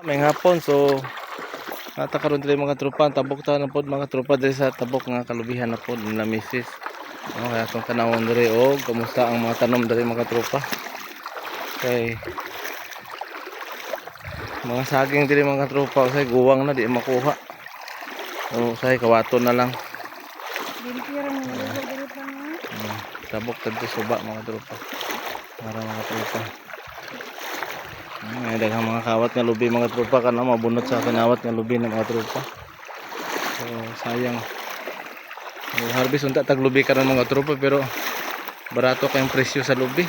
May hapon so natakaroon diri mga tropa tabok ta na pod mga tropa diri sa tabok nga kalubihan na pod na misis. Kaya atong tanawon diri og kamusta ang mga tanom diri mga tropa. Kay mga saging diri mga tropa usay guwang na di makuha. O usay kawaton na lang. Tabok tadto suba mga tropa. Para mga tropa. May daghang mga kawat nga lubi mga tropa kana mabunot sa kinawat nga lubi ng mga tropa. So sayang. Harvest unta tag lubi karon mga tropa pero barato kayong presyo sa lubi.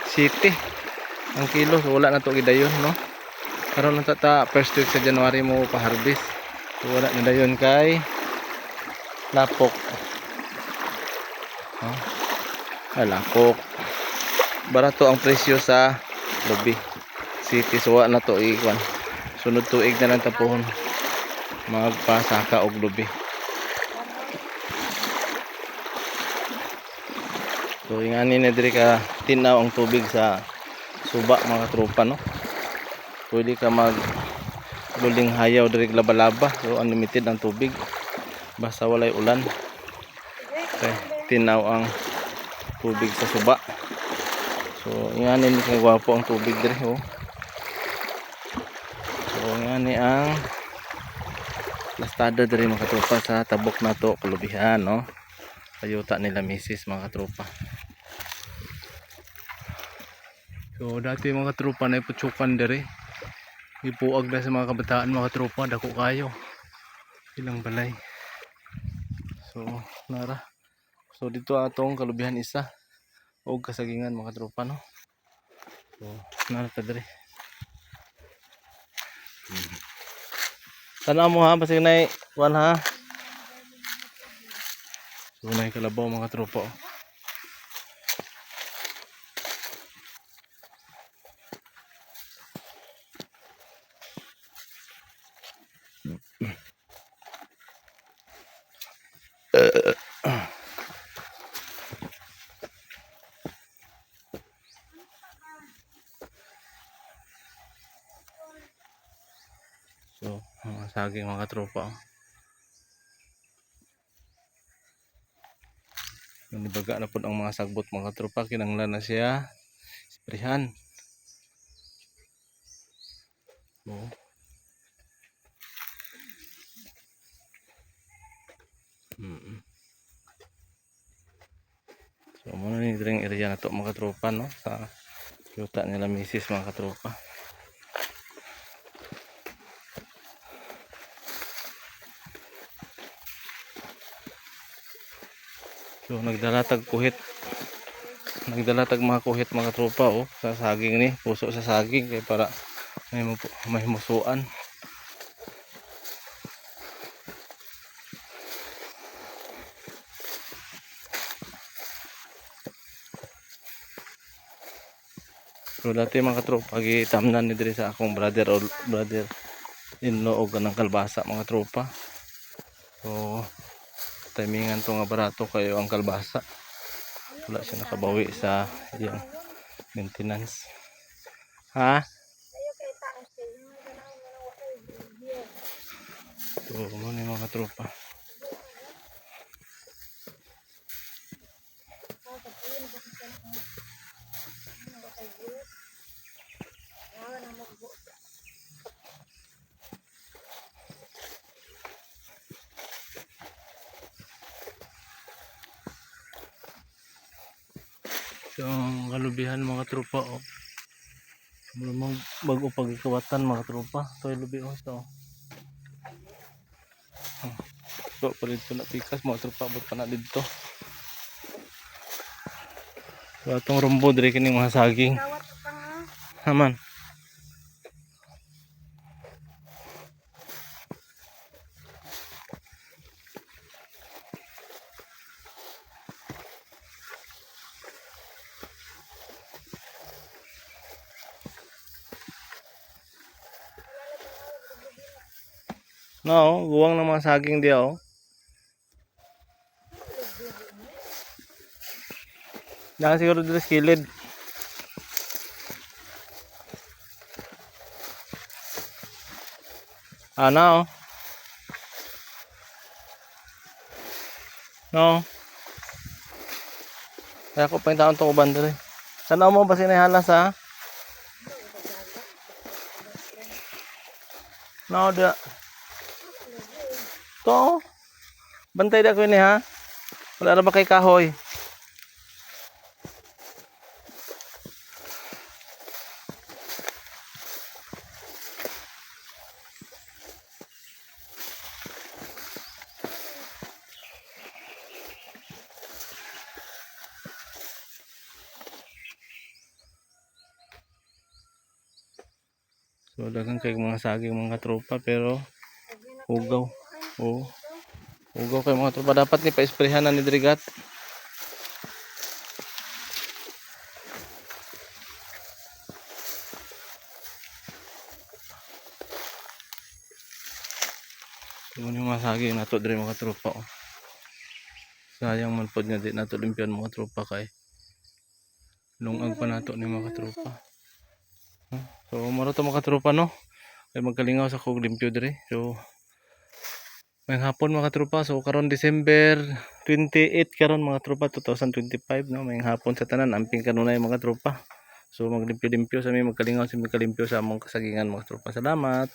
City ang kilo so wala na to gidayon no. Karon unta ta first week sa January mo pa harvest. So wala na dayon kay lapok. Lapok. Barato ang presyo sa lubi. City so wala na to ikwan. Sunod tuig na lang tapuhon magpasaka og lubi. So ingani na diri ka tinaw ang tubig sa suba mga tropa no. Pwede ka mag buling hayaw diri laba-laba. So unlimited ang tubig basta walay ulan. Okay, tinaw ang tubig sa suba. So ingani ni kay gwapo ang tubig diri oh. So ingani ang lastada diri mga tropa sa tabok na to kalubihan no. Kayuta nila misis mga tropa. So dati mga tropa na iputsukan diri. Ipuag na sa mga kabataan mga tropa dako kayo. Ilang balay. So nara. So dito atong kalubihan isa og kasagingan mga tropa no. So nara ta diri. Tanaw mo ha basig nay kuan ha. So nay kalabaw mga tropa. So mga saging mga tropa. Nibaga na pud ang mga sagbot mga tropa kinanglan na siya sprehan. Oh. So muna ni dring area na to mga tropa no sa yuta nila misis mga tropa. So nagdalatag kuhit. Nagdalatag mga kuhit mga tropa oh sa saging ni, puso sa saging kay para may musuan. So dati mga tropa gitamnan ni diri sa akong brother in-law og kanang kalbasa mga tropa. So timingan to nga barato kayo ang kalbasa. Wala siya nakabawi sa iyang maintenance. Ha? So muna yung mga tropa. So kalubihan mga tropa oh. Bago pagkawatan mga tropa. Ito lubi oh ito. So pa dito na pikas mga tropa but pa na dito. So atong rumbo diri kining mga saging. Haman. No, guwang ng mga saging dia oh. Dahil siguro dito sa kilid. Ano? No. Kaya ko pa yung taon to uban diri. Sana mo ba sinahalas ha? No, da. To. Bantay da ko ini ha. Wala na ba kay kahoy? So dagang kay mga saging mga tropa pero ugaw. Oo. Ugaw kay mga tropa dapat ni pa-sprayhan na ni Drigat. Yun yung mga saging nato diri mga tropa. Oh. Sayang man pod nga di nato limpyan mga tropa kay lungag pa nato ni mga tropa. So maro to mga tropa no. Kay magkalingaw sa kog limpyo diri. So may hapon mga tropa. So karon December 28 karon mga tropa 2025 no. May hapon sa tanan amping kanunay mga tropa. So maglimpyo-limpyo sa mi magkalingaw sa mi kalimpyo sa among kasagingan mga tropa. Salamat.